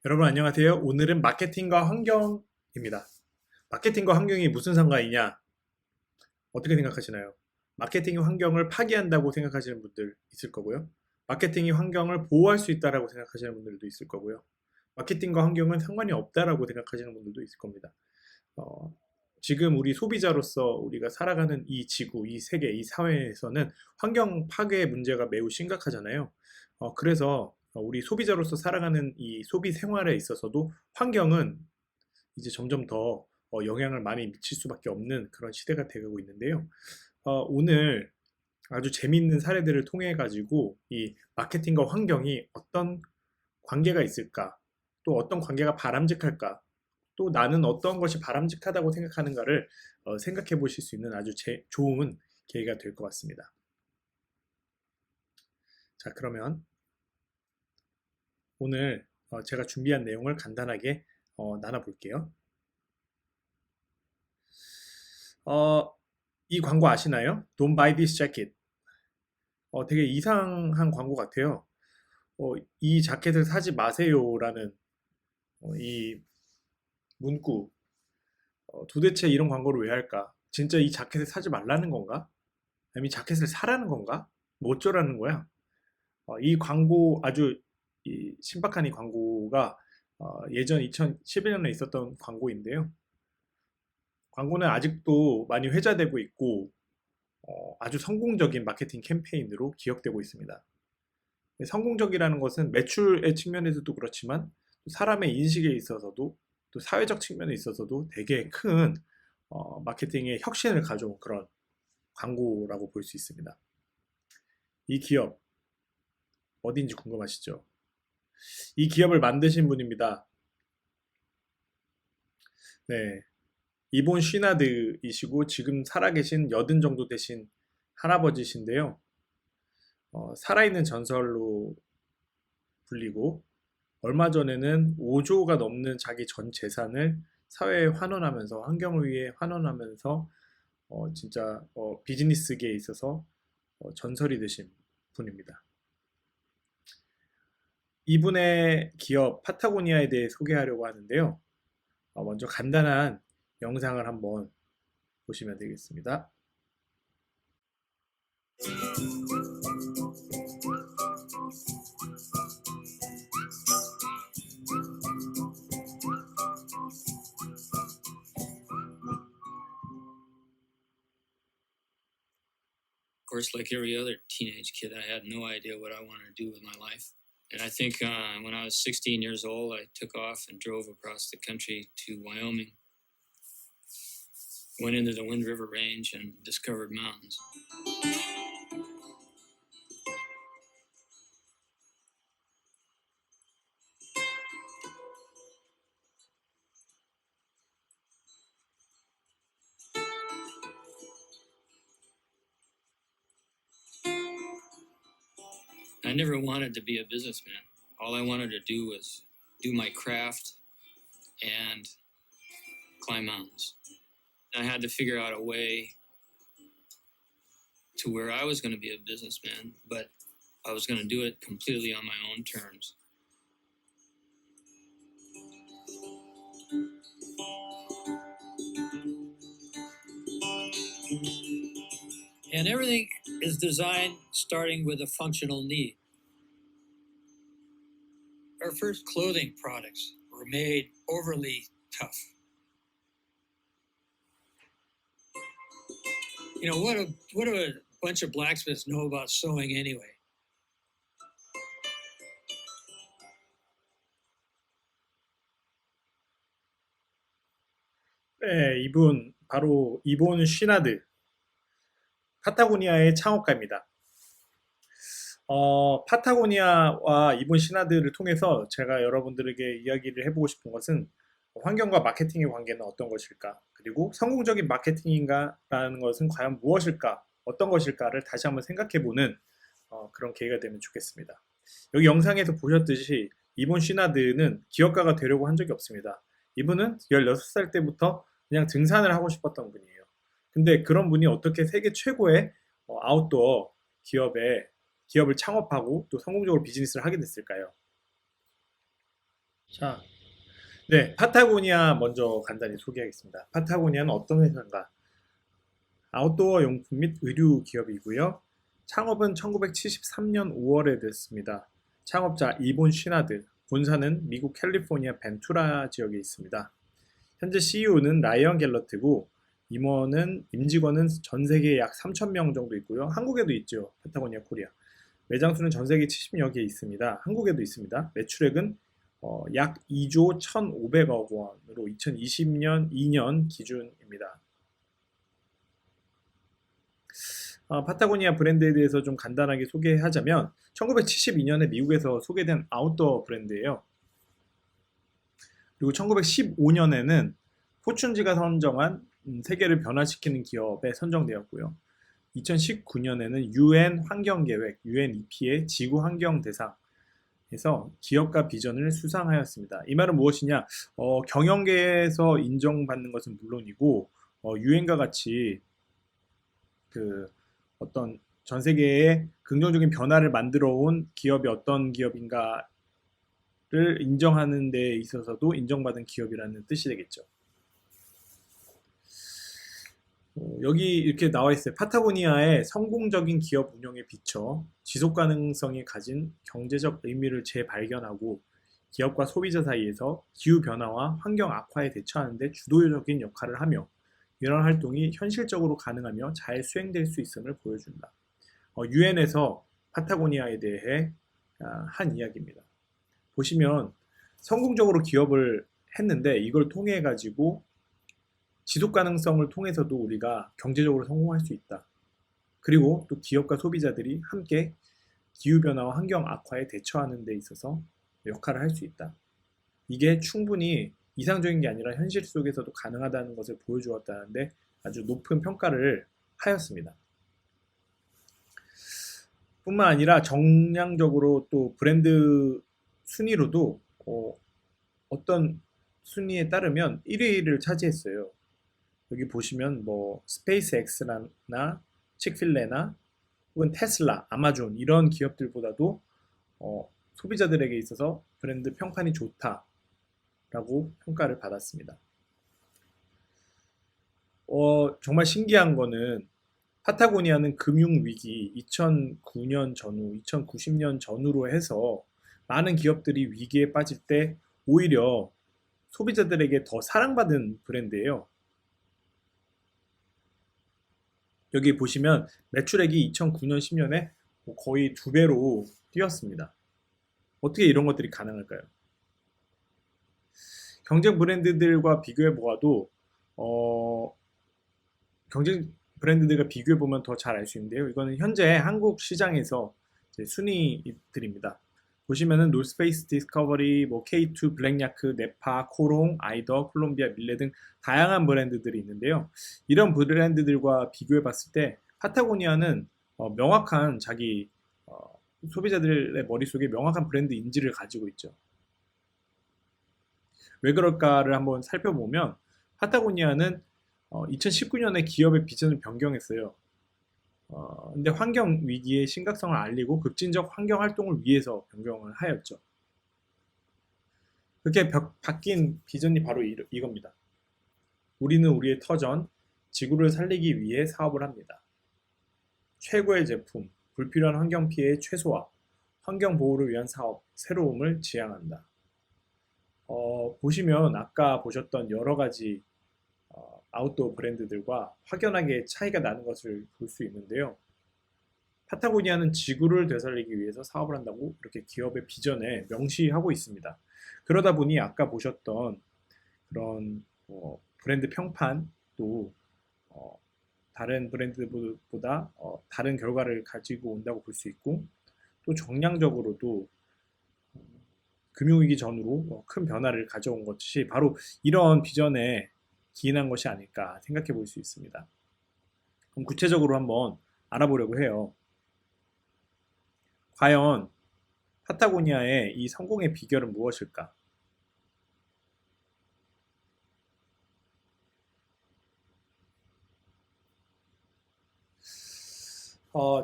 여러분 안녕하세요. 오늘은 마케팅과 환경입니다. 마케팅과 환경이 무슨 상관이냐? 어떻게 생각하시나요? 마케팅이 환경을 파괴한다고 생각하시는 분들 있을 거고요. 마케팅이 환경을 보호할 수 있다라고 생각하시는 분들도 있을 거고요. 마케팅과 환경은 상관이 없다라고 생각하시는 분들도 있을 겁니다. 어, 지금 우리 소비자로서 우리가 살아가는 이 지구, 이 세계, 이 사회에서는 환경 파괴 문제가 매우 심각하잖아요. 그래서 우리 소비자로서 살아가는 이 소비 생활에 있어서도 환경은 이제 점점 더 영향을 많이 미칠 수밖에 없는 그런 시대가 되고 있는데요. 오늘 아주 재미있는 사례들을 통해 가지고 이 마케팅과 환경이 어떤 관계가 있을까? 또 어떤 관계가 바람직할까? 또 나는 어떤 것이 바람직하다고 생각하는가를 생각해 보실 수 있는 아주 좋은 계기가 될 것 같습니다. 자, 그러면 오늘 제가 준비한 내용을 간단하게 나눠볼게요. 어, 이 광고 아시나요? Don't buy this jacket. 되게 이상한 광고 같아요. 이 자켓을 사지 마세요라는 이 문구. 도대체 이런 광고를 왜 할까? 진짜 이 자켓을 사지 말라는 건가? 아니면 이 자켓을 사라는 건가? 뭐 어쩌라는 거야? 이 광고 아주 이 신박한 이 광고가 예전 2011년에 있었던 광고인데요. 광고는 아직도 많이 회자되고 있고 아주 성공적인 마케팅 캠페인으로 기억되고 있습니다. 성공적이라는 것은 매출의 측면에서도 그렇지만 사람의 인식에 있어서도 또 사회적 측면에 있어서도 되게 큰 마케팅의 혁신을 가져온 그런 광고라고 볼 수 있습니다. 이 기업 어딘지 궁금하시죠? 이 기업을 만드신 분입니다. 네, 이본 쉬나드이시고 지금 살아계신 80 정도 되신 할아버지신데요. 살아있는 전설로 불리고 얼마 전에는 5조가 넘는 자기 전 재산을 사회에 환원하면서 환경을 위해 환원하면서 진짜 비즈니스계에 있어서 전설이 되신 분입니다. 이분의 기업 파타고니아에 대해 소개하려고 하는데요. 먼저 간단한 영상을 한번 보시면 되겠습니다. Of course, like every other teenage kid, I had no idea what I wanted to do with my life. And I think when I was 16 years old, I took off and drove across the country to Wyoming. Went into the Wind River Range and discovered mountains. I never wanted to be a businessman. All I wanted to do was do my craft and climb mountains. I had to figure out a way to where I was going to be a businessman, but I was going to do it completely on my own terms. And everything is designed starting with a functional need. Our first clothing products were made overly tough. You know, what do a bunch of blacksmiths know about sewing anyway? 네, 이분 바로 이본 쉬나드 파타고니아의 창업가입니다. 파타고니아와 이본 시나드를 통해서 제가 여러분들에게 이야기를 해보고 싶은 것은 환경과 마케팅의 관계는 어떤 것일까? 그리고 성공적인 마케팅인가라는 것은 과연 무엇일까? 어떤 것일까를 다시 한번 생각해보는 그런 계기가 되면 좋겠습니다. 여기 영상에서 보셨듯이 이본 시나드는 기업가가 되려고 한 적이 없습니다. 이분은 16살 때부터 그냥 등산을 하고 싶었던 분이에요. 근데 그런 분이 어떻게 세계 최고의 아웃도어 기업을 창업하고 또 성공적으로 비즈니스를 하게 됐을까요? 자, 네, 파타고니아 먼저 간단히 소개하겠습니다. 파타고니아는 어떤 회사인가? 아웃도어 용품 및 의류 기업이고요. 창업은 1973년 5월에 됐습니다. 창업자 이본 쉬나드, 본사는 미국 캘리포니아 벤투라 지역에 있습니다. 현재 CEO는 라이언 갤러트고 임직원은 전 세계에 약 3천 명 정도 있고요. 한국에도 있죠. 파타고니아 코리아. 매장 수는 전 세계 70여 개 있습니다. 한국에도 있습니다. 매출액은 약 2조 1,500억 원으로 2020년 2년 기준입니다. 파타고니아 브랜드에 대해서 좀 간단하게 소개하자면 1972년에 미국에서 소개된 아웃도어 브랜드예요. 그리고 1915년에는 포춘지가 선정한 세계를 변화시키는 기업에 선정되었고요. 2019년에는 UN 환경계획, UNEP의 지구 환경 대상에서 기업가 비전을 수상하였습니다. 이 말은 무엇이냐? 경영계에서 인정받는 것은 물론이고, UN과 같이 그 어떤 전 세계에 긍정적인 변화를 만들어 온 기업이 어떤 기업인가를 인정하는 데 있어서도 인정받은 기업이라는 뜻이 되겠죠. 여기 이렇게 나와 있어요. 파타고니아의 성공적인 기업 운영에 비춰 지속 가능성이 가진 경제적 의미를 재발견하고 기업과 소비자 사이에서 기후 변화와 환경 악화에 대처하는 데 주도적인 역할을 하며 이런 활동이 현실적으로 가능하며 잘 수행될 수 있음을 보여준다. 유엔에서 파타고니아에 대해 한 이야기입니다. 보시면 성공적으로 기업을 했는데 이걸 통해 가지고 지속 가능성을 통해서도 우리가 경제적으로 성공할 수 있다. 그리고 또 기업과 소비자들이 함께 기후변화와 환경 악화에 대처하는 데 있어서 역할을 할 수 있다. 이게 충분히 이상적인 게 아니라 현실 속에서도 가능하다는 것을 보여주었다는데 아주 높은 평가를 하였습니다. 뿐만 아니라 정량적으로 또 브랜드 순위로도 어떤 순위에 따르면 1위를 차지했어요. 여기 보시면 뭐 스페이스X나 칙필레나 혹은 테슬라, 아마존 이런 기업들보다도 소비자들에게 있어서 브랜드 평판이 좋다라고 평가를 받았습니다. 정말 신기한 거는 파타고니아는 금융위기 2009년 전후, 2090년 전후로 해서 많은 기업들이 위기에 빠질 때 오히려 소비자들에게 더 사랑받은 브랜드예요. 여기 보시면 매출액이 2009년, 10년에 거의 2배로 뛰었습니다. 어떻게 이런 것들이 가능할까요? 경쟁 브랜드들과 비교해 보아도 경쟁 브랜드들과 비교해 보면 더 잘 알 수 있는데요. 이거는 현재 한국 시장에서 순위들입니다. 보시면은 노스페이스, 디스커버리, 뭐 K2, 블랙야크, 네파, 코롱, 아이더, 콜롬비아, 밀레 등 다양한 브랜드들이 있는데요. 이런 브랜드들과 비교해 봤을 때 파타고니아는 명확한 자기 소비자들의 머릿속에 명확한 브랜드 인지를 가지고 있죠. 왜 그럴까를 한번 살펴보면 파타고니아는 2019년에 기업의 비전을 변경했어요. 근데 환경 위기의 심각성을 알리고 급진적 환경 활동을 위해서 변경을 하였죠. 그렇게 바뀐 비전이 바로 이겁니다. 우리는 우리의 터전, 지구를 살리기 위해 사업을 합니다. 최고의 제품, 불필요한 환경 피해의 최소화, 환경 보호를 위한 사업, 새로움을 지향한다. 보시면 아까 보셨던 여러 가지 아웃도어 브랜드들과 확연하게 차이가 나는 것을 볼 수 있는데요. 파타고니아는 지구를 되살리기 위해서 사업을 한다고 이렇게 기업의 비전에 명시하고 있습니다. 그러다 보니 아까 보셨던 그런 브랜드 평판도 다른 브랜드보다 다른 결과를 가지고 온다고 볼 수 있고 또 정량적으로도 금융위기 전후로 큰 변화를 가져온 것이 바로 이런 비전에 기인한 것이 아닐까 생각해 볼 수 있습니다. 그럼 구체적으로 한번 알아보려고 해요. 과연 파타고니아의 이 성공의 비결은 무엇일까?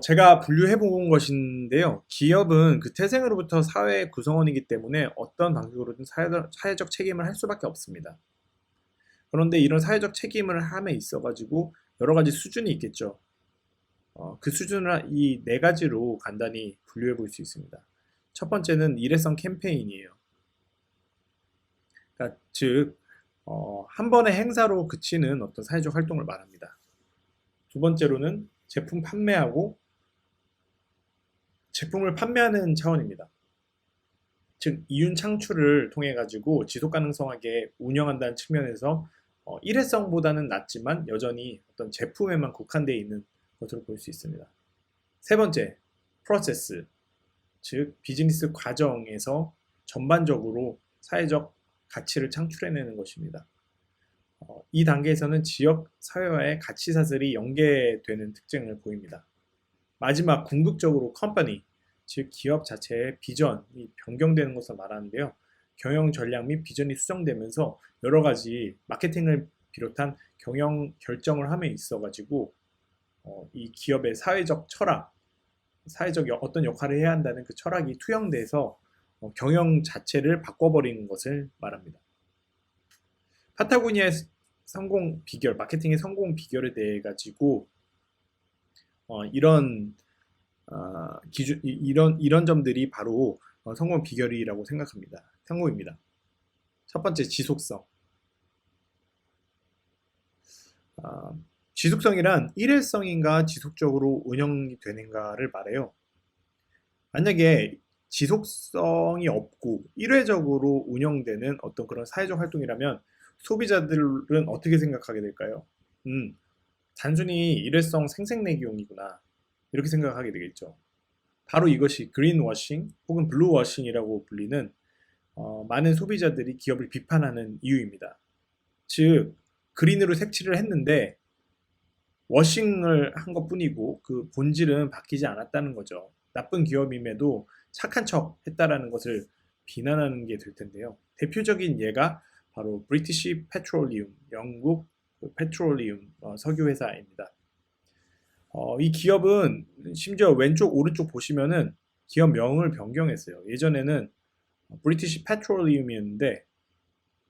제가 분류해 본 것인데요. 기업은 그 태생으로부터 사회 구성원이기 때문에 어떤 방식으로든 사회적 책임을 할 수밖에 없습니다. 그런데 이런 사회적 책임을 함에 있어가지고 여러 가지 수준이 있겠죠. 그 수준을 이 네 가지로 간단히 분류해 볼 수 있습니다. 첫 번째는 일회성 캠페인이에요. 그러니까 즉, 한 번의 행사로 그치는 어떤 사회적 활동을 말합니다. 두 번째로는 제품을 판매하는 차원입니다. 즉, 이윤 창출을 통해 가지고 지속 가능성하게 운영한다는 측면에서 일회성보다는 낮지만 여전히 어떤 제품에만 국한되어 있는 것으로 볼 수 있습니다. 세 번째, 프로세스, 즉 비즈니스 과정에서 전반적으로 사회적 가치를 창출해내는 것입니다. 이 단계에서는 지역 사회와의 가치 사슬이 연계되는 특징을 보입니다. 마지막, 궁극적으로 컴퍼니, 즉 기업 자체의 비전이 변경되는 것을 말하는데요. 경영 전략 및 비전이 수정되면서 여러 가지 마케팅을 비롯한 경영 결정을 함에 있어 가지고 이 기업의 사회적 철학, 사회적 어떤 역할을 해야 한다는 그 철학이 투영돼서 경영 자체를 바꿔버리는 것을 말합니다. 파타고니아의 성공 비결, 마케팅의 성공 비결에 대해 가지고 이런 기준, 이런 점들이 바로 성공 비결이라고 생각합니다. 성공입니다. 첫 번째, 지속성. 지속성이란 일회성인가 지속적으로 운영이 되는가를 말해요. 만약에 지속성이 없고 일회적으로 운영되는 어떤 그런 사회적 활동이라면 소비자들은 어떻게 생각하게 될까요? 단순히 일회성 생색내기용이구나, 이렇게 생각하게 되겠죠. 바로 이것이 그린워싱 혹은 블루워싱이라고 불리는 많은 소비자들이 기업을 비판하는 이유입니다. 즉, 그린으로 색칠을 했는데 워싱을 한 것뿐이고 그 본질은 바뀌지 않았다는 거죠. 나쁜 기업임에도 착한 척 했다라는 것을 비난하는 게 될 텐데요. 대표적인 예가 바로 브리티시 페트롤리움, 영국 페트롤리움 석유 회사입니다. 이 기업은 심지어 왼쪽 오른쪽 보시면은 기업명을 변경했어요. 예전에는 브리티시 페트롤리움이었는데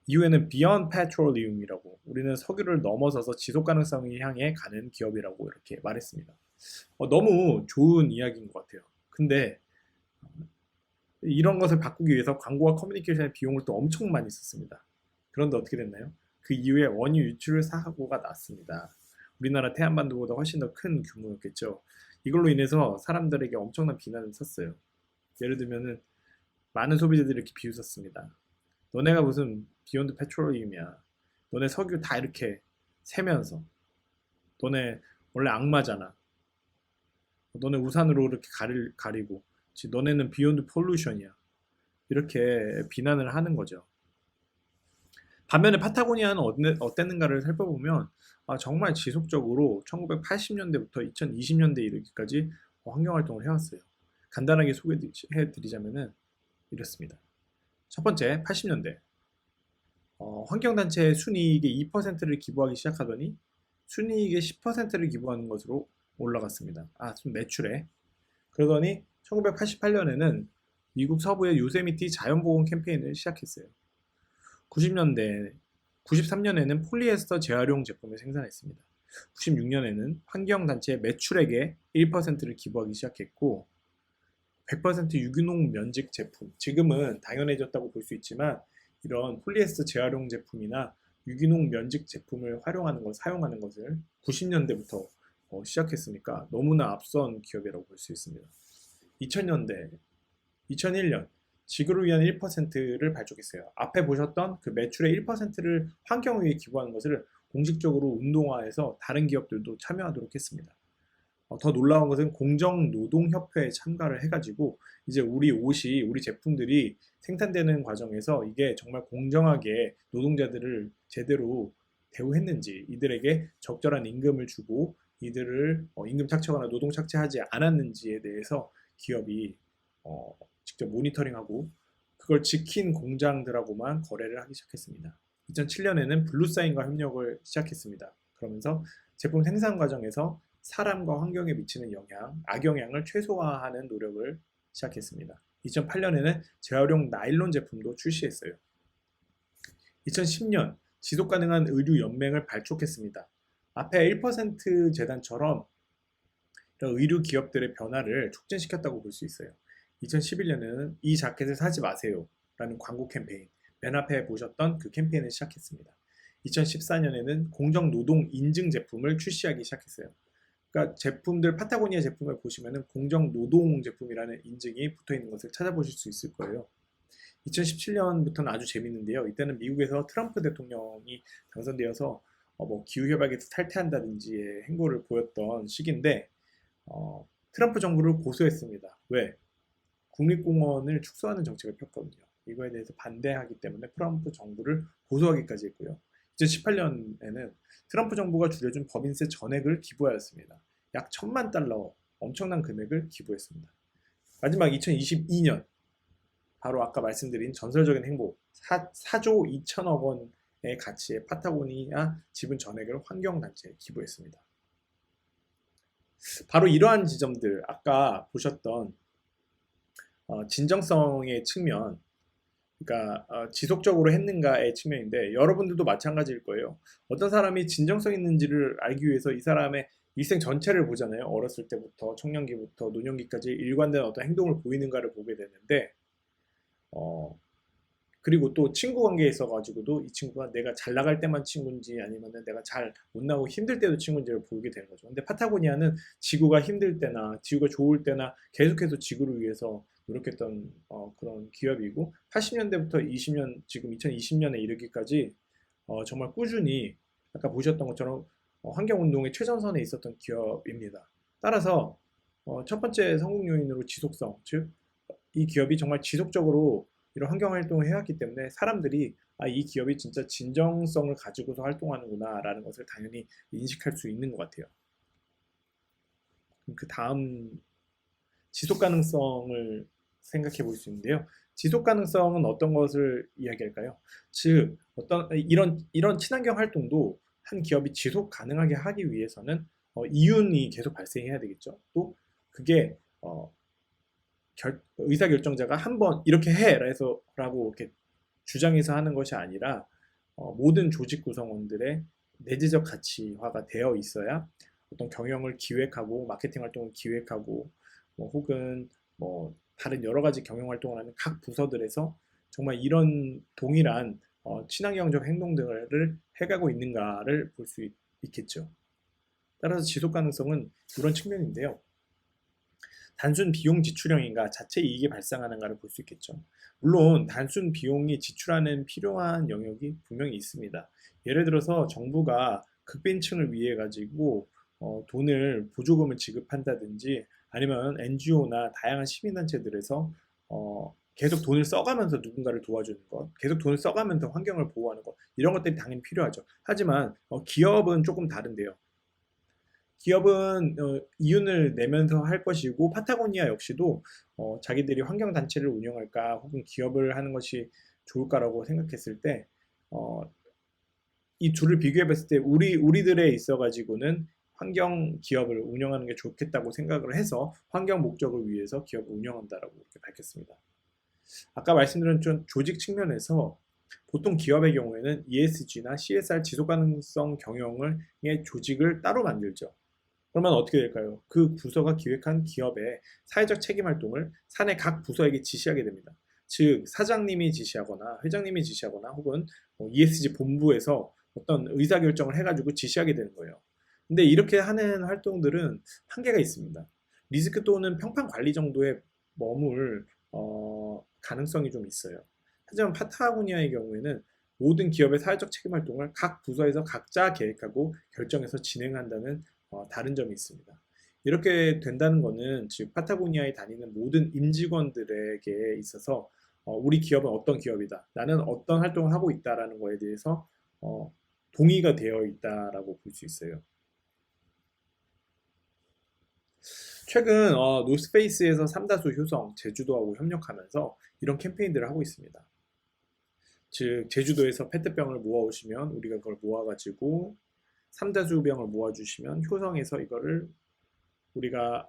이후에는 Beyond Petroleum이라고, 우리는 석유를 넘어서서 지속 가능성을 향해 가는 기업이라고 이렇게 말했습니다. 너무 좋은 이야기인 것 같아요. 근데 이런 것을 바꾸기 위해서 광고와 커뮤니케이션의 비용을 또 엄청 많이 썼습니다. 그런데 어떻게 됐나요? 그 이후에 원유 유출 사고가 났습니다. 우리나라 태안반도보다 훨씬 더 큰 규모였겠죠. 이걸로 인해서 사람들에게 엄청난 비난을 샀어요. 예를 들면은 많은 소비자들이 이렇게 비웃었습니다. 너네가 무슨 비욘드 페트롤리움이야. 너네 석유 다 이렇게 세면서. 너네 원래 악마잖아. 너네 우산으로 이렇게 가리고. 너네는 비욘드 폴루션이야. 이렇게 비난을 하는 거죠. 반면에 파타고니아는 어땠는가를 살펴보면 정말 지속적으로 1980년대부터 2020년대 이르기까지 환경활동을 해왔어요. 간단하게 소개해드리자면은 이렇습니다. 첫 번째, 80년대. 환경단체의 순이익의 2%를 기부하기 시작하더니 순이익의 10%를 기부하는 것으로 올라갔습니다. 매출에. 그러더니 1988년에는 미국 서부의 요세미티 자연보건 캠페인을 시작했어요. 93년에는 폴리에스터 재활용 제품을 생산했습니다. 96년에는 환경단체의 매출액의 1%를 기부하기 시작했고 100% 유기농 면직 제품, 지금은 당연해졌다고 볼 수 있지만 이런 폴리에스터 재활용 제품이나 유기농 면직 제품을 사용하는 것을 90년대부터 시작했으니까 너무나 앞선 기업이라고 볼 수 있습니다. 2001년 지구를 위한 1%를 발족했어요. 앞에 보셨던 그 매출의 1%를 환경을 위해 기부하는 것을 공식적으로 운동화해서 다른 기업들도 참여하도록 했습니다. 더 놀라운 것은 공정노동협회에 참가를 해가지고 이제 우리 제품들이 생산되는 과정에서 이게 정말 공정하게 노동자들을 제대로 대우했는지, 이들에게 적절한 임금을 주고 이들을 임금 착취하거나 노동 착취하지 않았는지에 대해서 기업이 직접 모니터링하고 그걸 지킨 공장들하고만 거래를 하기 시작했습니다. 2007년에는 블루사인과 협력을 시작했습니다. 그러면서 제품 생산 과정에서 사람과 환경에 미치는 악영향을 최소화하는 노력을 시작했습니다. 2008년에는 재활용 나일론 제품도 출시했어요. 2010년 지속가능한 의류 연맹을 발족했습니다. 앞에 1% 재단처럼 이런 의류 기업들의 변화를 촉진시켰다고 볼 수 있어요. 2011년에는 이 자켓을 사지 마세요 라는 광고 캠페인, 맨 앞에 보셨던 그 캠페인을 시작했습니다. 2014년에는 공정노동 인증 제품을 출시하기 시작했어요. 그러니까 제품들, 파타고니아 제품을 보시면은 공정노동 제품이라는 인증이 붙어 있는 것을 찾아보실 수 있을 거예요. 2017년부터는 아주 재밌는데요. 이때는 미국에서 트럼프 대통령이 당선되어서 뭐 기후협약에서 탈퇴한다든지의 행보를 보였던 시기인데 트럼프 정부를 고소했습니다. 왜? 국립공원을 축소하는 정책을 폈거든요. 이거에 대해서 반대하기 때문에 트럼프 정부를 고소하기까지 했고요. 2018년에는 트럼프 정부가 줄여준 법인세 전액을 기부하였습니다. 약 1,000만 달러, 엄청난 금액을 기부했습니다. 마지막 2022년, 바로 아까 말씀드린 전설적인 행보, 4조 2천억 원의 가치의 파타고니아 지분 전액을 환경단체에 기부했습니다. 바로 이러한 지점들, 아까 보셨던 진정성의 측면, 그러니까 지속적으로 했는가의 측면인데 여러분들도 마찬가지일 거예요. 어떤 사람이 진정성 있는지를 알기 위해서 이 사람의 일생 전체를 보잖아요. 어렸을 때부터 청년기부터 노년기까지 일관된 어떤 행동을 보이는가를 보게 되는데 그리고 또 친구 관계에 있어가지고도 이 친구가 내가 잘 나갈 때만 친구인지 아니면 내가 잘 못 나오고 힘들 때도 친구인지를 보게 되는 거죠. 근데 파타고니아는 지구가 힘들 때나 지구가 좋을 때나 계속해서 지구를 위해서 노력했던 그런 기업이고 80년대부터 20년 지금 2020년에 이르기까지 정말 꾸준히 아까 보셨던 것처럼 환경운동의 최전선에 있었던 기업입니다. 따라서 첫 번째 성공 요인으로 지속성, 즉 이 기업이 정말 지속적으로 이런 환경 활동을 해왔기 때문에 사람들이 이 기업이 진짜 진정성을 가지고서 활동하는구나 라는 것을 당연히 인식할 수 있는 것 같아요. 그 다음 지속 가능성을 생각해 볼 수 있는데요. 지속 가능성은 어떤 것을 이야기할까요? 즉 어떤 이런 친환경 활동도 한 기업이 지속 가능하게 하기 위해서는 이윤이 계속 발생해야 되겠죠. 또 그게 의사결정자가 한번 이렇게 해라고 이렇게 주장해서 하는 것이 아니라 모든 조직 구성원들의 내재적 가치화가 되어 있어야 어떤 경영을 기획하고 마케팅 활동을 기획하고 혹은 다른 여러 가지 경영 활동을 하는 각 부서들에서 정말 이런 동일한 친환경적 행동 등을 해가고 있는가를 볼 수 있겠죠. 따라서 지속 가능성은 이런 측면인데요. 단순 비용 지출형인가 자체 이익이 발생하는가를 볼 수 있겠죠. 물론 단순 비용이 지출하는 필요한 영역이 분명히 있습니다. 예를 들어서 정부가 극빈층을 위해 가지고 돈을 보조금을 지급한다든지 아니면 NGO나 다양한 시민단체들에서 계속 돈을 써가면서 누군가를 도와주는 것, 계속 돈을 써가면서 환경을 보호하는 것, 이런 것들이 당연히 필요하죠. 하지만 기업은 조금 다른데요. 기업은 이윤을 내면서 할 것이고 파타고니아 역시도 자기들이 환경단체를 운영할까 혹은 기업을 하는 것이 좋을까라고 생각했을 때 이 둘을 비교해 봤을 때 우리들에 있어 가지고는 환경 기업을 운영하는 게 좋겠다고 생각을 해서 환경 목적을 위해서 기업을 운영한다라고 이렇게 밝혔습니다. 아까 말씀드린 조직 측면에서 보통 기업의 경우에는 ESG나 CSR 지속 가능성 경영의 조직을 따로 만들죠. 그러면 어떻게 될까요? 그 부서가 기획한 기업의 사회적 책임 활동을 사내 각 부서에게 지시하게 됩니다. 즉 사장님이 지시하거나 회장님이 지시하거나 혹은 ESG 본부에서 어떤 의사결정을 해가지고 지시하게 되는 거예요. 근데 이렇게 하는 활동들은 한계가 있습니다. 리스크 또는 평판 관리 정도에 머물 가능성이 좀 있어요. 하지만 파타고니아의 경우에는 모든 기업의 사회적 책임 활동을 각 부서에서 각자 계획하고 결정해서 진행한다는 다른 점이 있습니다. 이렇게 된다는 것은 즉 파타고니아에 다니는 모든 임직원들에게 있어서 우리 기업은 어떤 기업이다, 나는 어떤 활동을 하고 있다라는 거에 대해서 동의가 되어 있다라고 볼 수 있어요. 최근 노스페이스에서 삼다수 효성 제주도하고 협력하면서 이런 캠페인들을 하고 있습니다. 즉 제주도에서 페트병을 모아오시면 우리가 그걸 모아가지고 삼다수병을 모아주시면 효성에서 이거를 우리가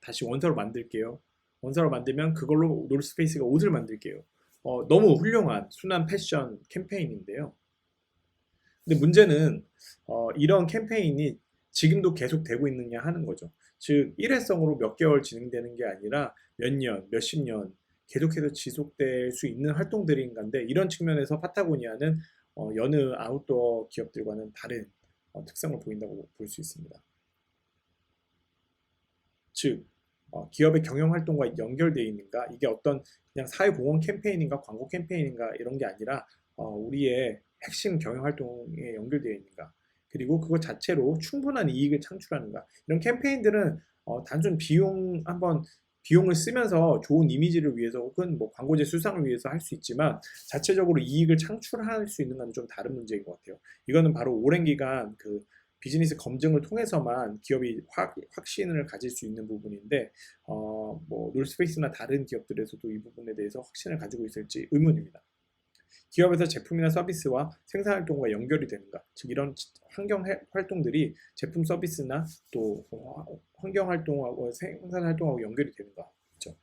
다시 원서로 만들게요. 원서로 만들면 그걸로 노스페이스가 옷을 만들게요. 너무 훌륭한 순환 패션 캠페인인데요. 근데 문제는 이런 캠페인이 지금도 계속되고 있느냐 하는 거죠. 즉 일회성으로 몇 개월 진행되는 게 아니라 몇 년, 몇십 년 계속해서 지속될 수 있는 활동들인 건데 이런 측면에서 파타고니아는 여느 아웃도어 기업들과는 다른 특성을 보인다고 볼 수 있습니다. 즉 기업의 경영 활동과 연결되어 있는가? 이게 어떤 그냥 사회공헌 캠페인인가 광고 캠페인인가 이런 게 아니라 우리의 핵심 경영 활동에 연결되어 있는가? 그리고 그것 자체로 충분한 이익을 창출하는가? 이런 캠페인들은 단순 비용을 쓰면서 좋은 이미지를 위해서 혹은 뭐 광고제 수상을 위해서 할 수 있지만 자체적으로 이익을 창출할 수 있는 건 좀 다른 문제인 것 같아요. 이거는 바로 오랜 기간 그 비즈니스 검증을 통해서만 기업이 확신을 가질 수 있는 부분인데 뭐 놀스페이스나 다른 기업들에서도 이 부분에 대해서 확신을 가지고 있을지 의문입니다. 기업에서 제품이나 서비스와 생산 활동과 연결이 되는가? 즉 이런 환경 활동들이 제품 서비스나 또 환경 활동하고 생산 활동하고 연결이 되는가? 그렇죠?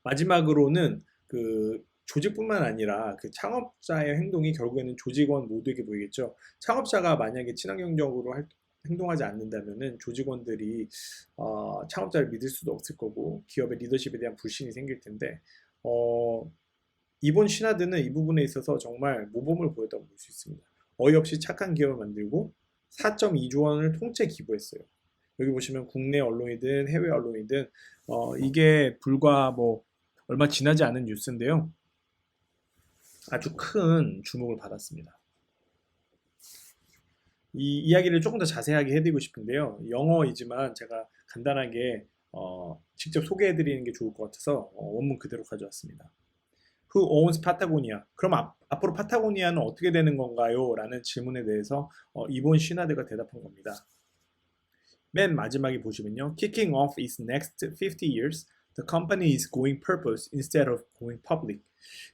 마지막으로는 그 조직뿐만 아니라 그 창업자의 행동이 결국에는 조직원 모두에게 보이겠죠. 창업자가 만약에 친환경적으로 행동하지 않는다면은 조직원들이 창업자를 믿을 수도 없을 거고 기업의 리더십에 대한 불신이 생길 텐데 어, 이번 신하드는 이 부분에 있어서 정말 모범을 보였다고 볼 수 있습니다. 어이없이 착한 기업을 만들고 4.2조 원을 통째 기부했어요. 여기 보시면 국내 언론이든 해외 언론이든 이게 불과 뭐 얼마 지나지 않은 뉴스인데요. 아주 큰 주목을 받았습니다. 이 이야기를 조금 더 자세하게 해드리고 싶은데요. 영어이지만 제가 간단하게 직접 소개해드리는 게 좋을 것 같아서 원문 그대로 가져왔습니다. Who owns Patagonia? 그럼 앞으로 파타고니아는 어떻게 되는 건가요? 라는 질문에 대해서 이본 시나드가 대답한 겁니다. 맨 마지막에 보시면요. Kicking off its next 50 years, the company is going purpose instead of going public.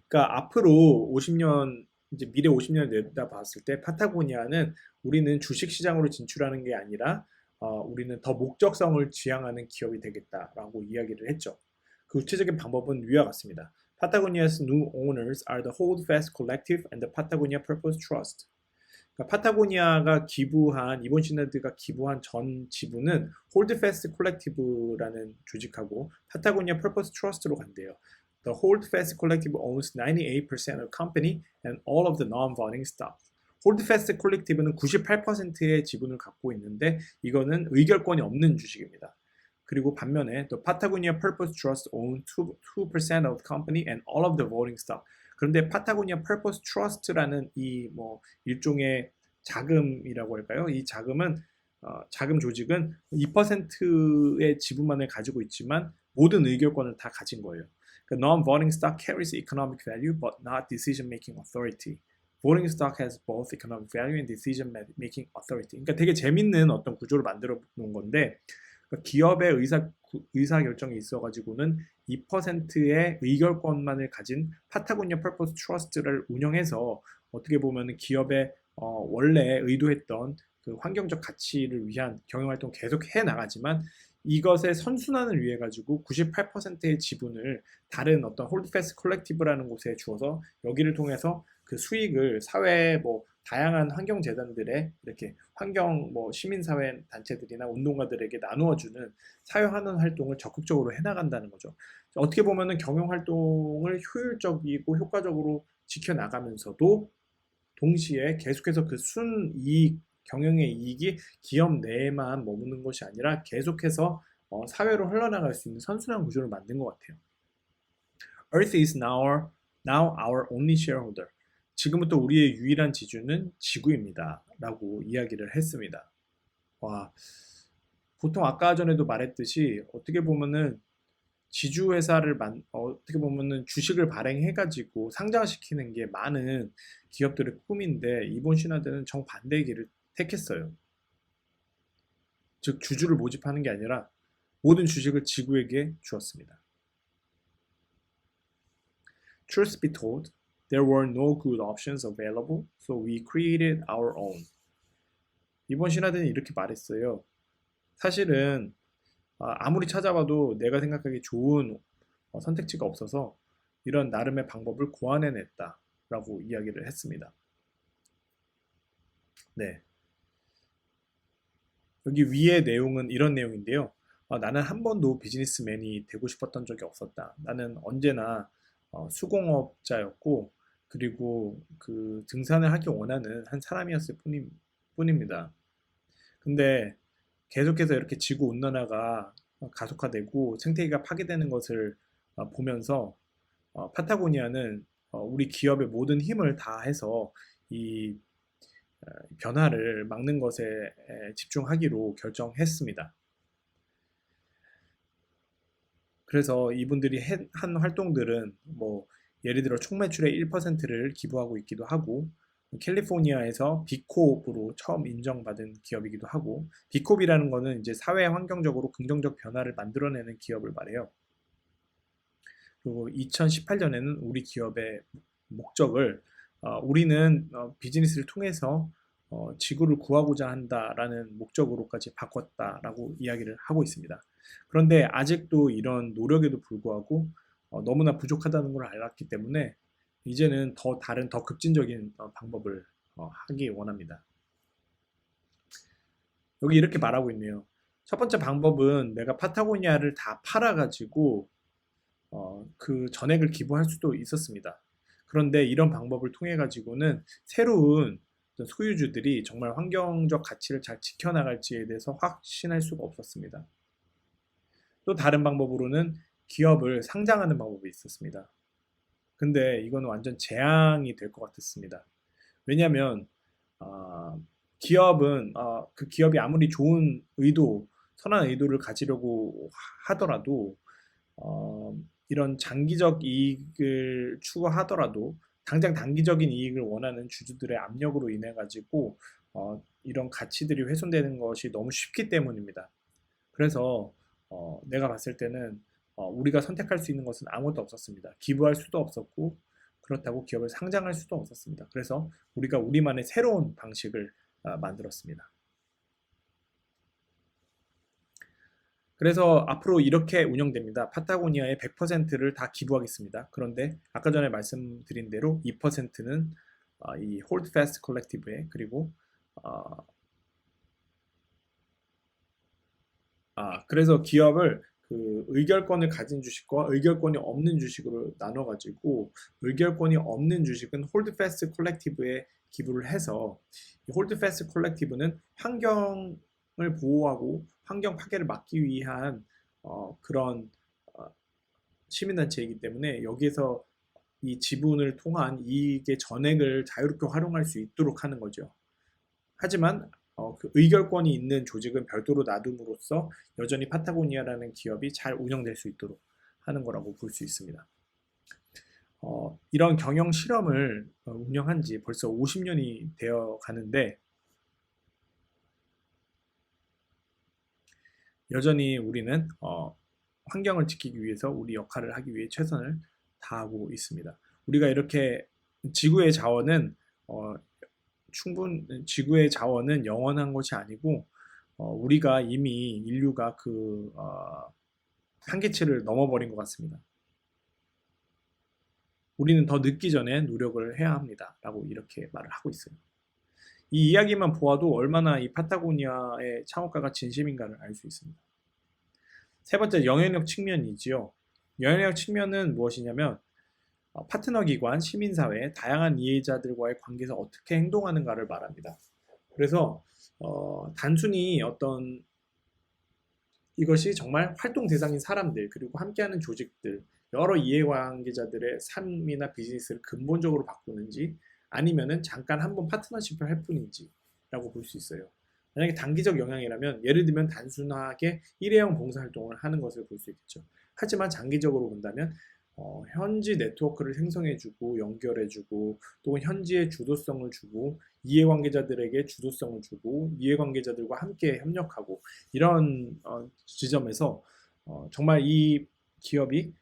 그러니까 앞으로 50년, 이제 미래 50년을 내다봤을 때 파타고니아는 우리는 주식 시장으로 진출하는 게 아니라 우리는 더 목적성을 지향하는 기업이 되겠다라고 이야기를 했죠. 그 구체적인 방법은 위와 같습니다. Patagonia's new owners are the Holdfast Collective and the Patagonia Purpose Trust. 그러니까 파타고니아가 기부한 이본 시나드가 기부한 전 지분은 홀드패스트 콜렉티브라는 조직하고 파타고니아 퍼포스 트러스트로 간대요. The Holdfast Collective owns 98% of company and all of the non-voting stock. 홀드패스트 콜렉티브는 98%의 지분을 갖고 있는데 이거는 의결권이 없는 주식입니다. 그리고 반면에 The Patagonia Purpose Trust owns 2% of the company and all of the voting stock. 그런데 파타고니아 퍼포스 트러스트라는 이 뭐 일종의 자금이라고 할까요? 이 자금은 자금 조직은 2%의 지분만을 가지고 있지만 모든 의결권을 다 가진 거예요. 그러니까 non-voting stock carries economic value but not decision-making authority. Voting stock has both economic value and decision-making authority. 그러니까 되게 재밌는 어떤 구조를 만들어 놓은 건데 그러니까 기업의 의사 결정이 있어가지고는 2%의 의결권만을 가진 파타고니아 퍼포스 트러스트를 운영해서 어떻게 보면 기업의 원래 의도했던 그 환경적 가치를 위한 경영활동 계속 해 나가지만 이것의 선순환을 위해 가지고 98%의 지분을 다른 어떤 홀드패스트 콜렉티브라는 곳에 주어서 여기를 통해서 그 수익을 사회 뭐 다양한 환경 재단들의 이렇게 환경 뭐 시민사회 단체들이나 운동가들에게 나누어 주는 사회환원 활동을 적극적으로 해나간다는 거죠. 어떻게 보면은 경영 활동을 효율적이고 효과적으로 지켜나가면서도 동시에 계속해서 그 순이익 경영의 이익이 기업 내에만 머무는 것이 아니라 계속해서 사회로 흘러나갈 수 있는 선순환 구조를 만든 것 같아요. Earth is now our only shareholder. 지금부터 우리의 유일한 지주는 지구입니다. 라고 이야기를 했습니다. 와, 보통 아까 전에도 말했듯이 어떻게 보면은 지주회사를 어떻게 보면은 주식을 발행해가지고 상장시키는 게 많은 기업들의 꿈인데 이본 시나드는 정반대의 길을 택했어요. 즉 주주를 모집하는 게 아니라 모든 주식을 지구에게 주었습니다. Truth be told, there were no good options available, so we created our own. 이번 신하대는 이렇게 말했어요. 사실은 아무리 찾아봐도 내가 생각하기에 좋은 선택지가 없어서 이런 나름의 방법을 고안해냈다라고 이야기를 했습니다. 네. 여기 위의 내용은 이런 내용인데요. 나는 한 번도 비즈니스맨이 되고 싶었던 적이 없었다. 나는 언제나 수공업자였고, 그리고 그 등산을 하기 원하는 한 사람이었을 뿐입니다. 근데 계속해서 이렇게 지구 온난화가 가속화되고 생태계가 파괴되는 것을 보면서 파타고니아는 우리 기업의 모든 힘을 다해서 이 변화를 막는 것에 집중하기로 결정했습니다. 그래서 이분들이 한 활동들은 뭐 예를 들어 총 매출의 1%를 기부하고 있기도 하고, 캘리포니아에서 비콥으로 처음 인정받은 기업이기도 하고, 비콥이라는 거는 이제 사회 환경적으로 긍정적 변화를 만들어내는 기업을 말해요. 그리고 2018년에는 우리 기업의 목적을 우리는 비즈니스를 통해서 지구를 구하고자 한다라는 목적으로까지 바꿨다라고 이야기를 하고 있습니다. 그런데 아직도 이런 노력에도 불구하고 너무나 부족하다는 걸 알았기 때문에 이제는 더 급진적인 방법을 하기 원합니다. 여기 이렇게 말하고 있네요. 첫 번째 방법은 내가 파타고니아를 다 팔아가지고 그 전액을 기부할 수도 있었습니다. 그런데 이런 방법을 통해 가지고는 새로운 소유주들이 정말 환경적 가치를 잘 지켜나갈지에 대해서 확신할 수가 없었습니다. 또 다른 방법으로는 기업을 상장하는 방법이 있었습니다. 근데 이거는 완전 재앙이 될 것 같았습니다. 왜냐하면 기업은 그 기업이 아무리 좋은 의도, 선한 의도를 가지려고 하더라도 이런 장기적 이익을 추구하더라도 당장 단기적인 이익을 원하는 주주들의 압력으로 인해 가지고 이런 가치들이 훼손되는 것이 너무 쉽기 때문입니다. 그래서 내가 봤을 때는 우리가 선택할 수 있는 것은 아무것도 없었습니다. 기부할 수도 없었고 그렇다고 기업을 상장할 수도 없었습니다. 그래서 우리가 우리만의 새로운 방식을 만들었습니다. 그래서 앞으로 이렇게 운영됩니다. 파타고니아의 100%를 다 기부하겠습니다. 그런데 아까 전에 말씀드린 대로 2%는 이 홀드패스트 컬렉티브에, 그리고 그래서 기업을 그 의결권을 가진 주식과 의결권이 없는 주식으로 나눠가지고, 의결권이 없는 주식은 홀드패스트 컬렉티브에 기부를 해서, 이 홀드패스트 컬렉티브는 환경을 보호하고 환경 파괴를 막기 위한 그런 시민단체이기 때문에 여기에서 이 지분을 통한 이익의 전액을 자유롭게 활용할 수 있도록 하는 거죠. 하지만 그 의결권이 있는 조직은 별도로 놔둠으로써 여전히 파타고니아라는 기업이 잘 운영될 수 있도록 하는 거라고 볼 수 있습니다. 이런 경영 실험을 운영한 지 벌써 50년이 되어 가는데 여전히 우리는 환경을 지키기 위해서 우리 역할을 하기 위해 최선을 다하고 있습니다. 우리가 이렇게 지구의 자원은 지구의 자원은 영원한 것이 아니고 우리가 이미 인류가 그 한계치를 넘어버린 것 같습니다. 우리는 더 늦기 전에 노력을 해야 합니다. 라고 이렇게 말을 하고 있어요. 이 이야기만 보아도 얼마나 이 파타고니아의 창업가가 진심인가를 알 수 있습니다. 세 번째, 영향력 측면이지요. 영향력 측면은 무엇이냐면 파트너 기관, 시민사회, 다양한 이해자들과의 관계에서 어떻게 행동하는가를 말합니다. 그래서 단순히 어떤 이것이 정말 활동 대상인 사람들, 그리고 함께하는 조직들, 여러 이해관계자들의 삶이나 비즈니스를 근본적으로 바꾸는지, 아니면은 잠깐 한번 파트너십을 할 뿐인지 라고 볼 수 있어요. 만약에 단기적 영향이라면 예를 들면 단순하게 일회용 봉사활동을 하는 것을 볼 수 있겠죠. 하지만 장기적으로 본다면 현지 네트워크를 생성해주고 연결해주고, 또는 현지의 주도성을 주고, 이해관계자들에게 주도성을 주고, 이해관계자들과 함께 협력하고, 이런 지점에서 정말 이 기업이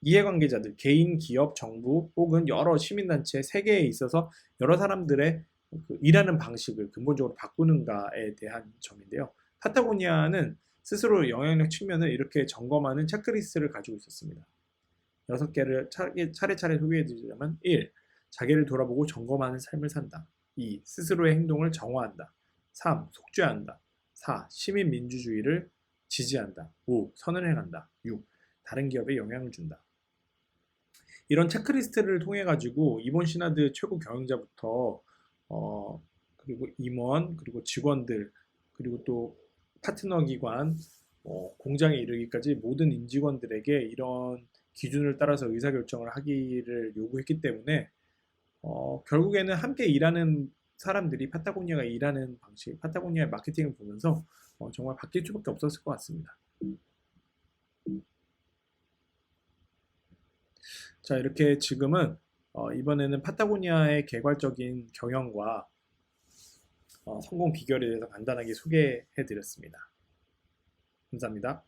이해관계자들, 개인, 기업, 정부 혹은 여러 시민단체, 세계에 있어서 여러 사람들의 그 일하는 방식을 근본적으로 바꾸는가에 대한 점인데요. 파타고니아는 스스로 영향력 측면을 이렇게 점검하는 체크리스트를 가지고 있었습니다. 6개를 차례차례 소개해드리자면 1. 자기를 돌아보고 점검하는 삶을 산다. 2. 스스로의 행동을 정화한다. 3. 속죄한다. 4. 시민민주주의를 지지한다. 5. 선을 행한다. 6. 다른 기업에 영향을 준다. 이런 체크리스트를 통해 가지고 이번 신하드 최고 경영자부터 그리고 임원 그리고 직원들 그리고 또 파트너 기관 공장에 이르기까지 모든 임직원들에게 이런 기준을 따라서 의사결정을 하기를 요구했기 때문에 결국에는 함께 일하는 사람들이 파타고니아가 일하는 방식, 파타고니아의 마케팅을 보면서 정말 바뀔 수밖에 없었을 것 같습니다. 자, 이렇게 지금은 이번에는 파타고니아의 개괄적인 경영과 성공 비결에 대해서 간단하게 소개해 드렸습니다. 감사합니다.